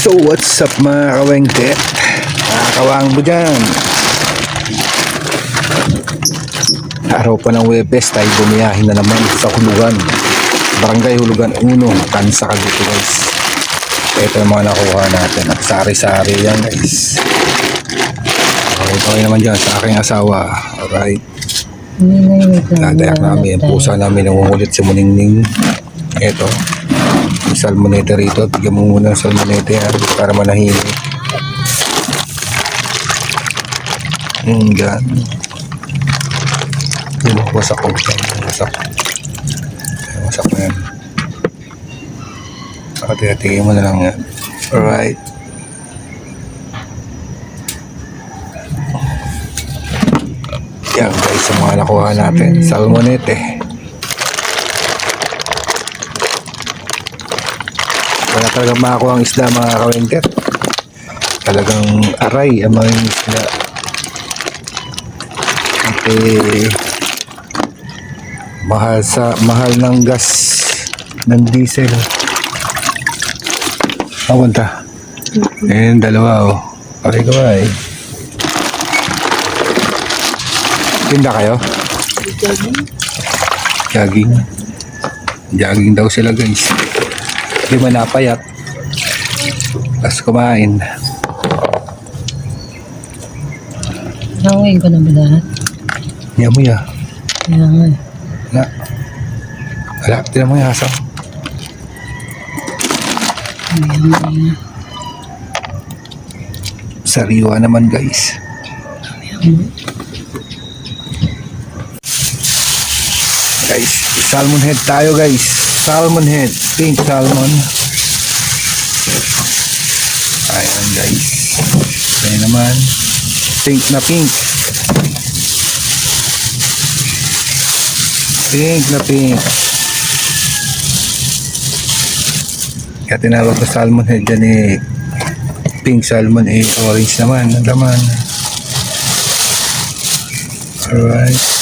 So what's up mga kawengte? Nakakawang mo dyan. Araw pa ng Webes tayo bumiyahin na naman sa Hulugan, Barangay Hulugan 1, Tansa, Cavite guys. Ito yung mga nakuha natin at sari-sari yan guys. Okay naman dyan sa aking asawa. Alright, nadayak namin yung pusa namin, nangungulit si Muningning. Ito yung salmonete rito, bigyan mo muna ng salmonete para manahimik. Yan. Wasak ko. Wasak na yan. Tingin mo na lang yan. Alright. Yan guys, sa mga nakuha natin. Salmonete. Wala talagang makakuha ang isda mga kawengket. Talagang aray ang mga isda. Mahal ng gas ng diesel. Punta. Ayan, dalawa oh. Okay ko ba eh. Tinda kayo? Jogging daw sila guys. Hindi man napayat. Tapos kumain. Nakawin ko na ba lahat? Yan mo ya. Kaya nga eh. Wala. Tinan mo yung hasang. Sariwa naman guys. Guys, salmon head tayo guys. Salmon head. Pink salmon. Ayan guys. Ayan naman. Pink na pink. Pink na pink. Kaya tinawag ko salmon head dyan eh. Pink salmon eh. Orange naman. Ang laman. Alright.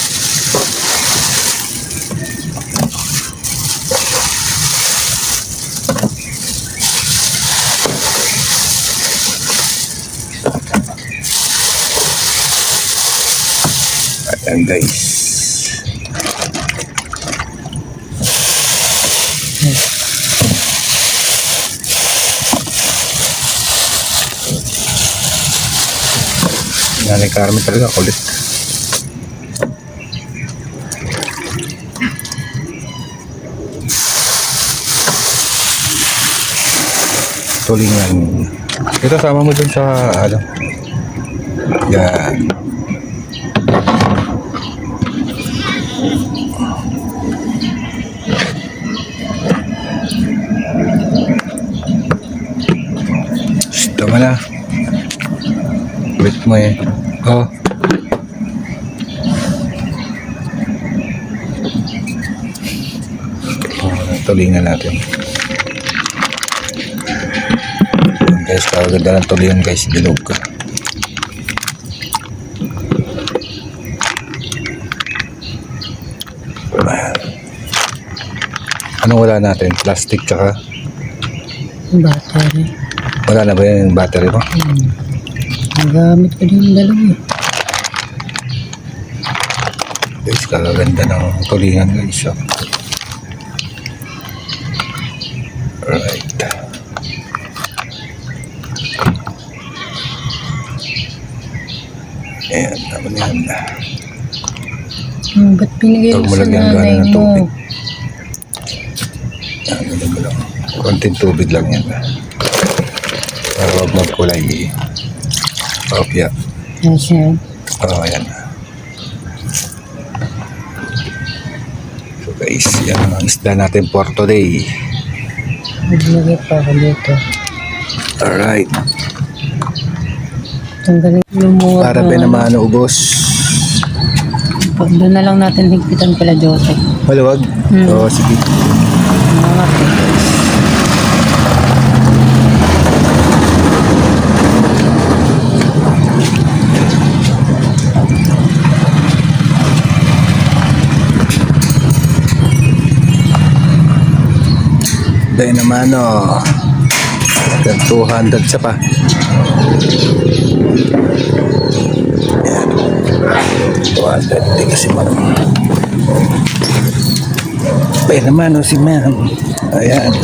Ayan guys. Nanay Carmen talaga kulit. Tulingan. Ito sama mo dun sa ano. Yan. Tama na. Wait mo eh. Oh. Tulingan natin. Guys, kaganda ng tulingan guys. Bilog ka. Anong wala natin? Plastic tsaka? Battery. Wala na ba yan yung battery mo? Nagamit ko din yung dalawa. Guys, kaganda ng tulingan guys. So. Alright. Ayan, naman yan. Ba't binigay Huwag mo mo sa lagyan nanay ng mo? tubig. Yan, ganun ko lang. Konting tubig lang yan. Para huwag magkulay. Opya. Yan siya. Oo, yan. So guys, yan ang isda natin for today. Naglagay pa ako dito. Alright. Tanggalin yung mga... Para ba naman ubos? Doon na lang natin higpitan pala, Joseph. Maluwag? Oo, sige. Mga Dahil naman, oh. Then 200 sa pa. Ayan. 200. Hindi kasi marami. Pwede naman si ma'am. Ayan.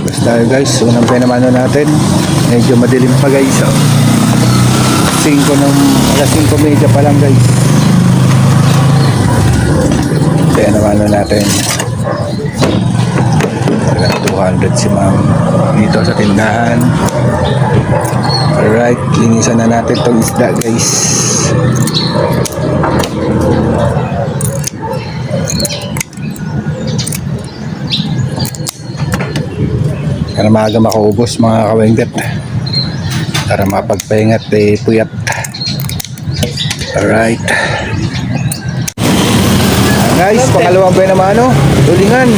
Basta tayo guys. Unang penamano natin. Medyo madilim pa guys. 5 ng alas 5:30 pa lang guys. Penamano natin. 200 si ma'am dito sa tindahan. Alright, linisan na natin itong isda guys. Para maaga makaubos mga kawengdet, para mapagpahingat puyat. Alright guys, pangalawang ba naman tulingan.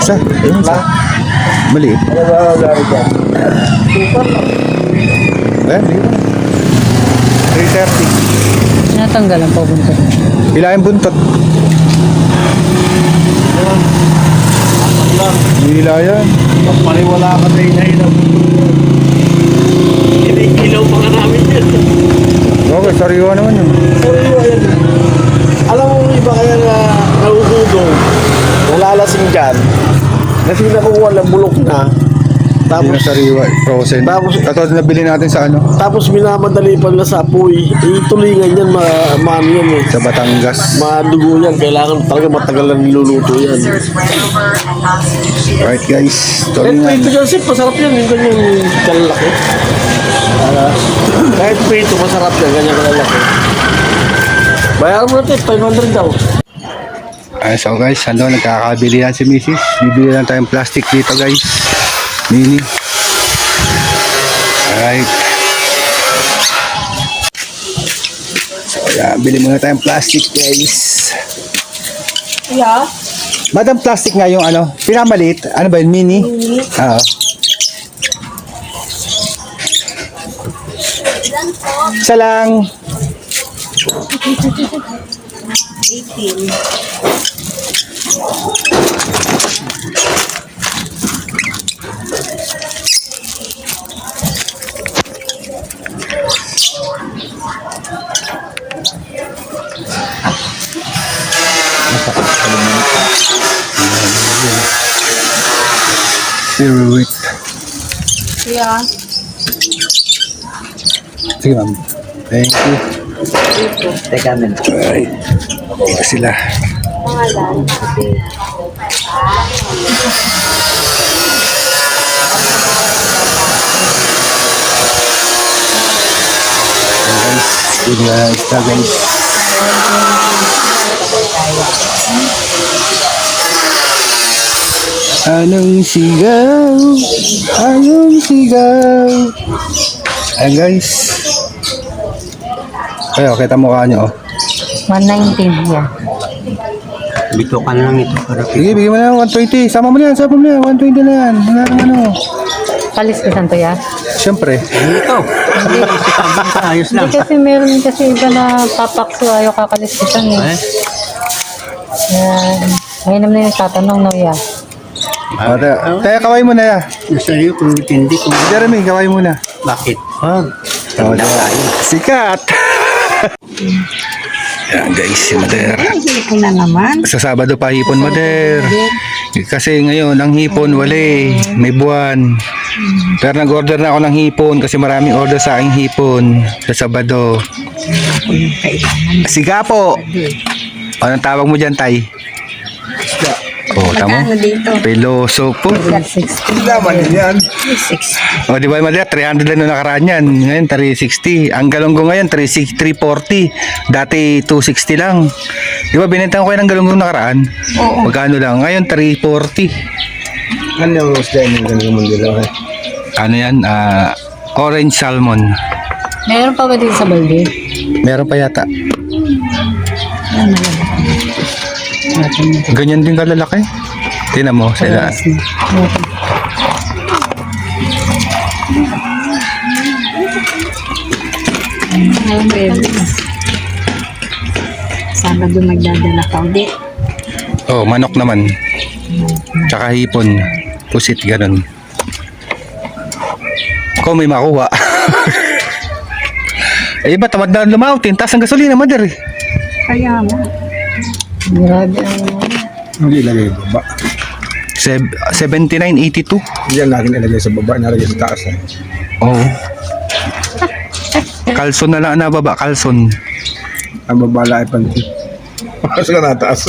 Sa? Ayun sa? Maliit? Ayan, di ba? 330. Tinatanggalan po buntot. Pila yung buntot? Pila yan. Paliwala ka tayo na ilaw. Ilaw pa nga namin yan. Okay, sariwa naman yun. Alam mo iba kaya na nahuhudong, nalalasing dyan, kasi nakukuha ng bulok na, Tapos tapos sariwa, frozen. Tapos- Katulad na nabili natin sa ano? tapos minamadali pag nasa apoy, itulingan yan, maano yan eh. Sa Batangas. Madugo yan, kailangan talaga matagal na niluluto yan. Right guys, Kahit tulingan. prito dyan, sip, masarap yan, yung ganyan kalalaki. Kahit prito, masarap yan, ganyan kalalaki. Bayaran mo natin, 500 daw. So guys, ano, nagkakabili yan si Mrs. Bibili lang tayong plastic dito guys. Mini. Alright. So yan, bili muna tayong plastic guys. Yeah. Madam, plastic nga yung ano, pinamaliit. Ano ba yun, mini? Oo. Isa lang. 18. Zero weight. Yeah. Sige ma'am. Thank you. Teka, men. Alright. Ito sila. Pangalan. Guys, yun nga isa guys. Anong sigaw? Anong sigaw? Ayan guys. Ayo, kita mukha nyo. 119 yan. Bito ka lang ito. Sige, bigyan mo na 120. Sama mo na yan, 120 na yan. Wala nang ano. Kalis ko to ya? Siyempre. Ito. Ayos Hindi kasi meron kasi iba na papakso ayaw kakalis ko eh. Yan. Ngayon naman yung tatanong na ya. Kaya kaway mo na ya. Nasa iyo kung hindi kung Jeremy, kaway mo na. bakit. Oh, Oh, sikat. Yan guys, si Mader. Hindi na naman. Sa Sabado pa hipon, Mader. Kasi ngayon, ang hipon, wala may buwan. Pero nag-order na ako ng hipon kasi maraming order sa aking hipon sa Sabado. Siga po. Anong tawag mo dyan, Tay? Oh, tamo? Peloso po. 60. Naman yan. 60. O, di ba, Mader? 300 lang nung nakaraan yan. Ngayon, 360. Ang galonggong ngayon, 340. Dati, 260 lang. Di ba, binenta ko kayo ng galonggong nakaraan? Oo. Magkano lang? Ngayon, 340. ano yung gusto yung ganyan mo nila? Ano yan? Orange salmon. Meron pa ba dito sa balde? Meron pa yata. Yan na yan. Natin na. Ganyan din kalalaki. Tingnan mo sila. Parehas na. Natin. Ngayon, babies. Sana doon magdadala ka ulit. Oh, manok naman. Tsaka hipon. Pusit, ganun. Kung may makuha. Eh, iba tamad na lumautin. Taas ang gasolina, mother. Kaya mo. Grabe ang Hindi ilagay sa baba. 79.82. Diyan natin ilagay sa baba, nalagay sa taas. Oo. Kalson na lang na baba, kalson. Ang babala ay panty. Mas ka na taas.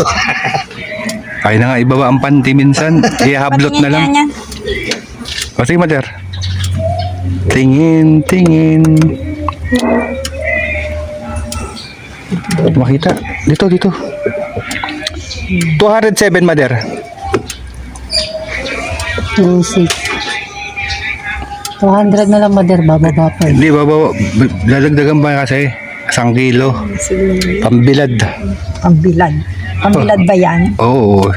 Kaya na nga, ibaba ang panty minsan. Ihablot na lang. Yan. O sige, mother. Tingin, tingin. Makita. Dito, dito. 207, mother. 2,600. 200 na lang, mother. Bababa pa. Hindi, baba. Lalagdagan ba kasi? 1 kilo. Sige. Pambilad. Pambilad. Pambilad ba yan? Oo.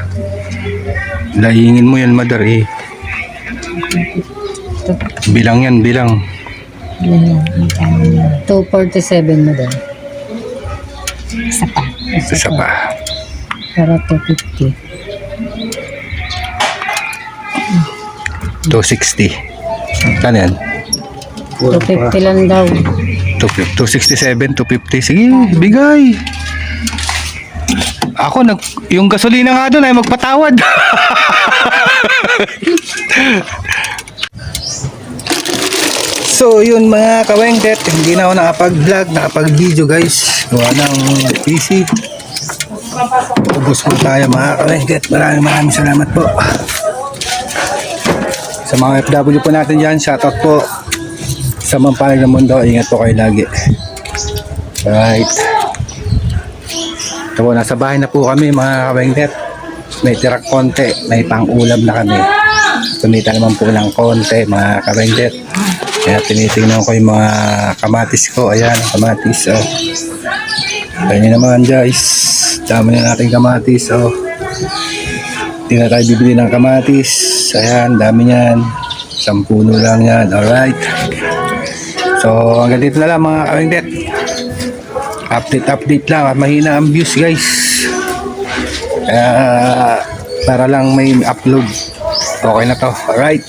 Layingin mo yan, mother eh. Bilang yan, bilang. Ganyan. Magkano yan? 247, mother. Isa pa. Isa pa. Para 250. 260. Kano yan? 250 lang daw. 267, 250. Sige, bigay. Ako, yung gasolina nga doon ay magpatawad. So, yun mga kawengket. Hindi na ako nakapag-vlog, nakapag-video guys. Gawa ng PC. Ubus po tayo mga kawengket. Maraming salamat po. Sa mga FW po natin dyan, shoutout po. Sa mga panig ng mundo, ingat po kayo lagi. Right. Ito po, nasa bahay na po kami mga kabengket. May tirak konti, may pang-ulam na kami. Tumita naman po ng konti mga kabengket. Kaya tinitingnan ko yung mga kamatis ko. Ayan, kamatis. Oh. Kaya nyo naman guys. Dami na natin kamatis. Oh. Hindi na tayo bibili ng kamatis. Ayan, dami niyan. 10 puno lang yan. Alright. So, hanggang dito na lang mga kabengket. Update lang at mahina ang views guys. Kaya para lang may upload. Okay na to. Alright.